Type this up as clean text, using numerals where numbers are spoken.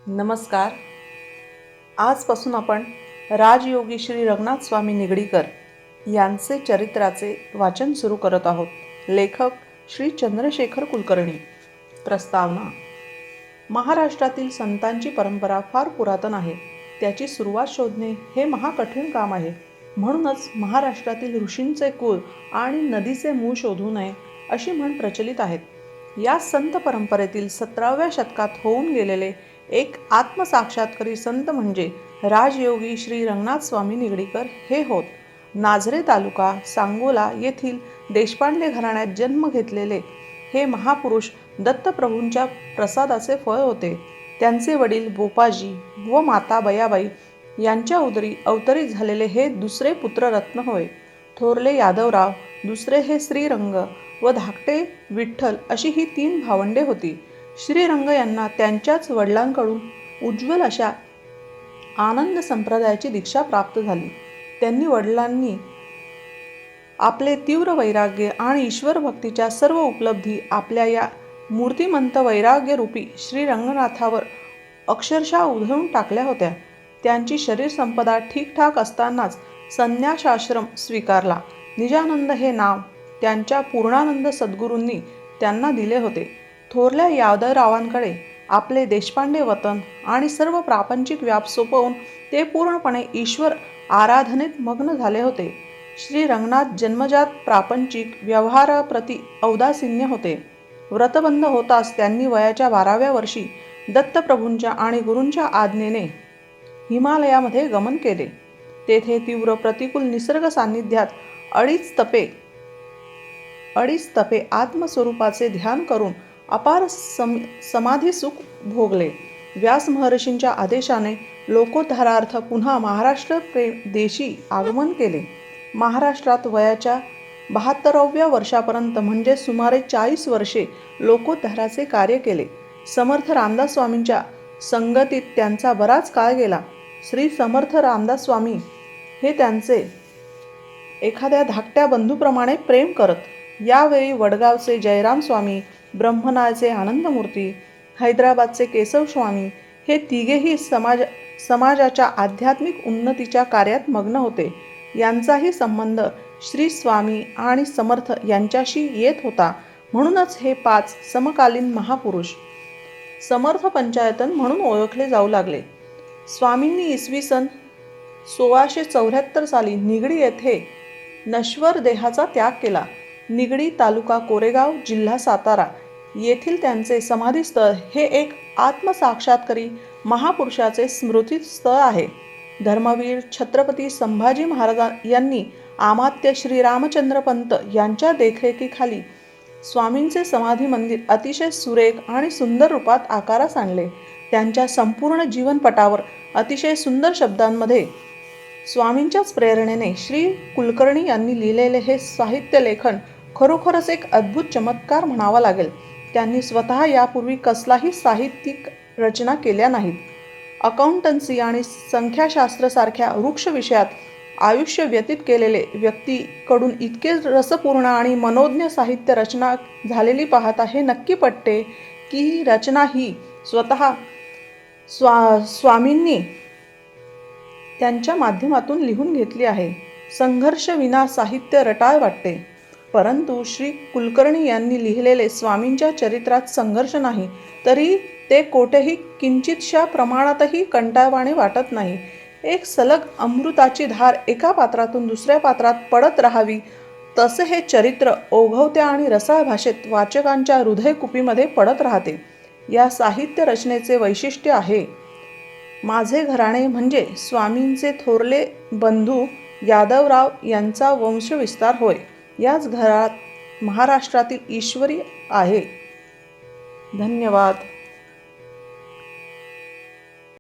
नमस्कार. आजपासून आपण राजयोगी श्री रंगनाथ स्वामी निगडीकर यांचे चरित्राचे वाचन सुरू करत आहोत. लेखक श्री चंद्रशेखर कुलकर्णी. प्रस्तावना. महाराष्ट्रातील संतांची परंपरा फार पुरातन आहे. त्याची सुरुवात शोधणे हे महाकठीण काम आहे. म्हणूनच महाराष्ट्रातील ऋषींचे कुळ आणि नदीचे मूळ शोधू नये अशी म्हण प्रचलित आहेत. या संत परंपरेतील 17व्या शतकात होऊन गेलेले एक आत्मसाक्षात्कारी संत म्हणजे राजयोगी श्री रंगनाथ स्वामी निगडीकर हे होत. नाझरे तालुका सांगोला येथील देशपांडे घराण्यात जन्म घेतलेले हे महापुरुष दत्तप्रभूंच्या प्रसादाचे फळ होते. त्यांचे वडील बोपाजी व माता बयाबाई यांच्या उदरी अवतरित झालेले हे दुसरे पुत्ररत्न होय. थोरले यादवराव, दुसरे हे श्रीरंग व धाकटे विठ्ठल अशी ही 3 भावंडे होती. श्रीरंग यांना त्यांच्याच वडिलांकडून उज्ज्वल अशा आनंद संप्रदायाची दीक्षा प्राप्त झाली. त्यांनी वडिलांनी आपले तीव्र वैराग्य आणि ईश्वर भक्तीच्या सर्व उपलब्धी आपल्या या मूर्तिमंत वैराग्यरूपी श्री रंगनाथावर अक्षरशः उधळून टाकल्या होत्या. त्यांची शरीर संपदा ठीकठाक असतानाच संन्यासाश्रम स्वीकारला. निजानंद हे नाव त्यांच्या पूर्णानंद सद्गुरूंनी त्यांना दिले होते. थोरल्या यादवरावांकडे आपले देशपांडे वतन आणि सर्व प्रापंचिक व्याप सोपवून ते पूर्णपणे ईश्वर आराधनेत मग्न झाले होते. श्री रंगनाथ जन्मजात प्रापंचिक व्यवहाराप्रती औदासीन्य होते. व्रतबंध होताच त्यांनी वयाच्या 12व्या वर्षी दत्तप्रभूंच्या आणि गुरूंच्या आज्ञेने हिमालयामध्ये गमन केले. तेथे तीव्र प्रतिकूल निसर्ग सान्निध्यात अडीच तपे आत्मस्वरूपाचे ध्यान करून अपार समाधी सुख भोगले. व्यास महर्षींच्या आदेशाने लोकोद्धारार्थ पुन्हा महाराष्ट्र देशी आगमन केले. महाराष्ट्रात वयाच्या 72व्या वर्षापर्यंत म्हणजे सुमारे 40 वर्षे लोकोद्धाराचे कार्य केले. समर्थ रामदास स्वामींच्या संगतीत त्यांचा बराच काळ गेला. श्री समर्थ रामदास स्वामी हे त्यांचे एखाद्या धाकट्या बंधूप्रमाणे प्रेम करत. यावेळी वडगावचे जयराम स्वामी, ब्रह्मनाळचे आनंदमूर्ती, हैदराबादचे केशव स्वामी हे तिघेही समाजाच्या आध्यात्मिक उन्नतीच्या कार्यात मग्न होते. यांचाही संबंध श्री स्वामी आणि समर्थ यांच्याशी येत होता. म्हणूनच हे 5 समकालीन महापुरुष समर्थ पंचायतन म्हणून ओळखले जाऊ लागले. स्वामींनी इसवी सन 1674 साली निगडी येथे नश्वर देहाचा त्याग केला. निगडी तालुका कोरेगाव जिल्हा सातारा येथील त्यांचे समाधीस्थळ हे एक आत्मसाक्षात्कारी महापुरुषाचे स्मृतिस्थळ आहे. धर्मवीर छत्रपती संभाजी महाराज यांनी अमात्य श्री रामचंद्र पंत यांच्या देखरेखीखाली स्वामींचे समाधी मंदिर अतिशय सुरेख आणि सुंदर रूपात आकारास आणले. त्यांच्या संपूर्ण जीवनपटावर अतिशय सुंदर शब्दांमध्ये स्वामींच्याच प्रेरणेने श्री कुलकर्णी यांनी लिहिलेले हे साहित्य लेखन खरोखरच एक अद्भुत चमत्कार म्हणावा लागेल. त्यांनी स्वतः यापूर्वी कसलाही साहित्यिक रचना केल्या नाहीत. अकाउंटन्सी आणि संख्याशास्त्रासारख्या वृक्ष विषयात आयुष्य व्यतीत केलेले व्यक्तीकडून इतके रसपूर्ण आणि मनोज्ञ साहित्य रचना झालेली पाहता हे नक्की पटते की ही रचना ही स्वतः स्वामींनी त्यांच्या माध्यमातून लिहून घेतली आहे. संघर्ष विना साहित्य रटाळ वाटते. परंतु श्री कुलकर्णी यांनी लिहिलेले स्वामींच्या चरित्रात संघर्ष नाही तरी ते कोठेही किंचितशा प्रमाणातही कंटाळवाणे वाटत नाही. एक सलग अमृताची धार एका पात्रातून दुसऱ्या पात्रात पडत राहावी तसे हे चरित्र ओघवत्या आणि रसाळ भाषेत वाचकांच्या हृदयकुपीमध्ये पडत राहते. या साहित्य रचनेचे वैशिष्ट्य आहे. माझे घराणे म्हणजे स्वामींचे थोरले बंधू यादवराव यांचा वंशविस्तार होय. याच घरात महाराष्ट्रातील ईश्वरी आहे. धन्यवाद.